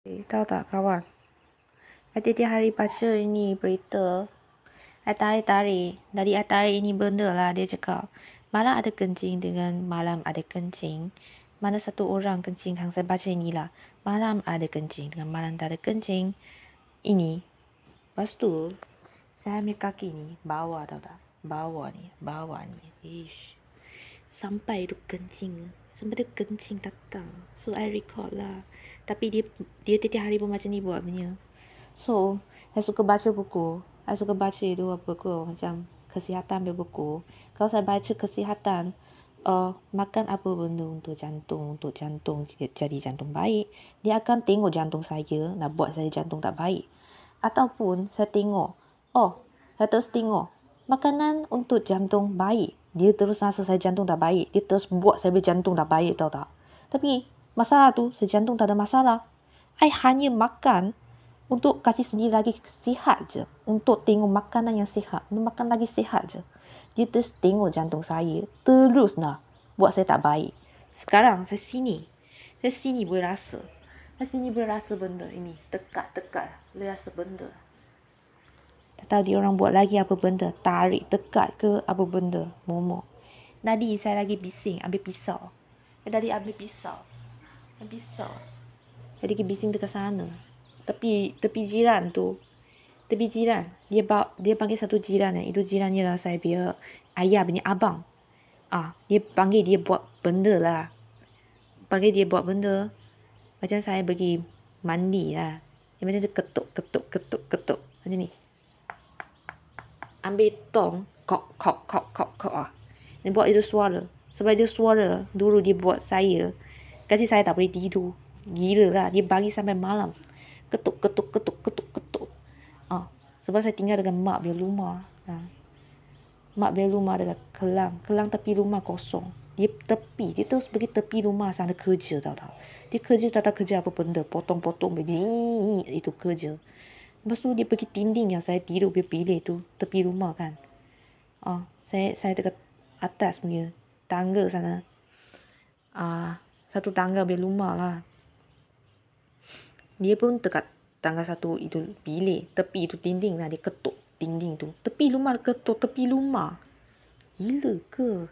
Tahu tak kawan, tiap-tiap hari baca ini berita, I tarik-tarik. Dari I tarik ini benda lah, dia cakap malam ada kencing dengan malam ada kencing. Mana satu orang kencing, hang saya baca inilah. Malam ada kencing dengan malam tak ada kencing. Ini. Lepas tu, saya ambil kaki ni, bawah tahu tak? Bawah ni. Ish. Sampai tu kencing. Sampai dia kencing datang. So, I record lah. Tapi dia tiap-tiap hari pun macam ni buat punya. So, saya suka baca buku. Saya suka baca itu buku macam kesihatan buku. Kalau saya baca kesihatan, makan apa benda untuk jantung jadi jantung baik, dia akan tengok jantung saya nak buat saya jantung tak baik. Ataupun saya tengok, saya terus tengok makanan untuk jantung baik, dia terus rasa saya jantung tak baik, dia terus buat saya jantung tak baik, tahu tak? Tapi masalah tu, saya jantung tak ada masalah. I hanya makan untuk kasih sendiri lagi sihat je. Untuk tengok makanan yang sihat. Makan lagi sihat je. Dia terus tengok jantung saya. Terus nak buat saya tak baik. Sekarang saya sini. Saya sini boleh rasa. Saya sini boleh rasa benda ini. Tekat. Boleh rasa benda. Tak tahu dia orang buat lagi apa benda. Tarik, tekat ke apa benda. Momok. Tadi saya lagi bising. Ambil pisau. Tadi ambil pisau. Jadi pergi bising dekat sana. Tepi jiran tu. Dia panggil satu jiran. Itu jirannya lah saya punya ayah punya abang. Dia panggil dia buat benda lah. Macam saya pergi mandi lah. Dia macam dia ketuk. Macam ni. Ambil tong. Kok. Dia buat itu suara. Sebab dia suara. Dulu dia buat saya. Kasi saya tak boleh tidur. Gila lah. Dia bagi sampai malam. Ketuk. Sebab saya tinggal dengan mak dia rumah. Mak dia rumah dekat Kelang tepi rumah kosong. Dia tepi. Dia terus pergi tepi rumah sana kerja tau. Dia kerja tak tahu kerja apa benda. Potong-potong. Itu kerja. Lepas tu dia pergi tinding yang saya tidur pilih tu. Tepi rumah kan. Saya dekat atas punya tangga sana. Satu tangga punya rumah lah. Dia pun dekat tangga satu itu bilik. Tepi itu dinding lah. Dia ketuk dinding tu. Tepi rumah ketuk. Tepi rumah. Gila ke?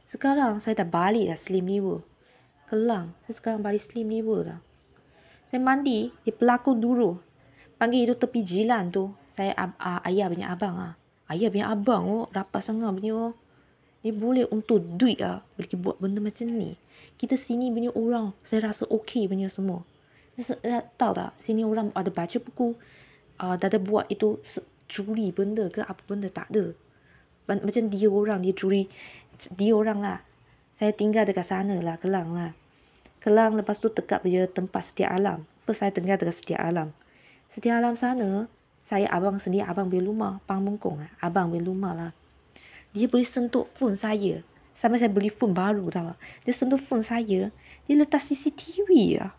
Sekarang saya dah balik dah Slim Liver. Kelang. Saya sekarang balik Slim Liver dah. Saya mandi. Dia pelakon dulu. Panggil itu tepi jiran tu. Saya ayah punya abang lah. Ayah punya abang rapat sangat punya. Dia boleh untuk duit lah. Boleh buat benda macam ni. Kita sini punya orang. Saya rasa okey punya semua. Tahu tak, sini orang ada baca buku, ada buat itu curi benda ke apa benda, tak ada. Macam dia curi, dia orang lah. Saya tinggal dekat sana lah, Kelang lah. Kelang lepas tu dekat punya tempat Setia Alam. First saya tinggal dekat Setia Alam. Setia Alam sana, saya abang sendiri, abang beli rumah, Pang Mengkong lah. Abang beli rumah lah. Dia boleh sentuh phone saya. Sampai saya beli phone baru tau. Dia sentuh phone saya, dia letak CCTV lah.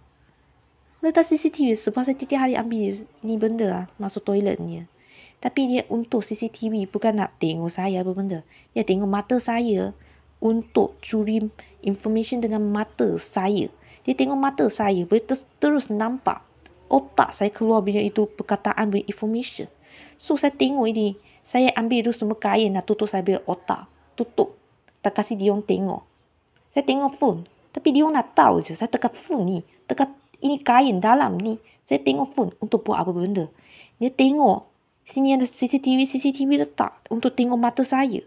Letak CCTV sebab saya tiap hari ambil ni benda lah, masuk toiletnya. Tapi dia untuk CCTV bukan nak tengok saya apa benda. Dia tengok mata saya untuk curi information dengan mata saya. Dia tengok mata saya boleh terus nampak otak saya keluar punya itu perkataan punya information. So saya tengok ini. Saya ambil itu semua kain nak tutup saya punya otak. Tutup. Tak kasih dia orang tengok. Saya tengok phone. Tapi dia orang nak tahu je. Saya tekan phone ni. Tekan ini kain dalam ni. Saya tengok phone untuk buat apa benda. Dia tengok. Sini ada CCTV letak. Untuk tengok mata saya.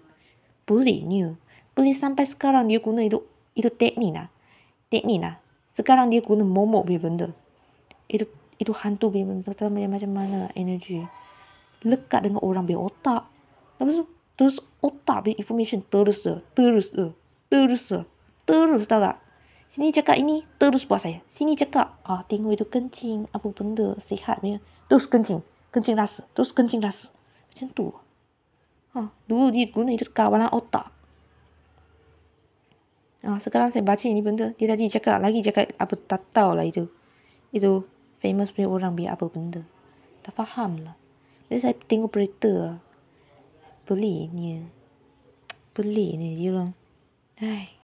Bolehnya. Boleh sampai sekarang dia guna itu teknik lah. Sekarang dia guna momok punya benda. Itu hantu punya benda. Macam mana energi. Lekat dengan orang punya otak. Lepas tu terus otak punya information terus tahu tak? Sini cakap ini, terus buat saya. Sini cakap, tengok itu kencing, apa benda, sihat punya. Terus kencing rasa. Macam tu. Dulu dia guna itu kawalan otak. Sekarang saya baca ini benda, dia tadi cakap apa, tak tahu lah itu. Itu famous punya orang biar apa benda. Tak faham lah. Jadi saya tengok berita lah. Pelik ni dia orang.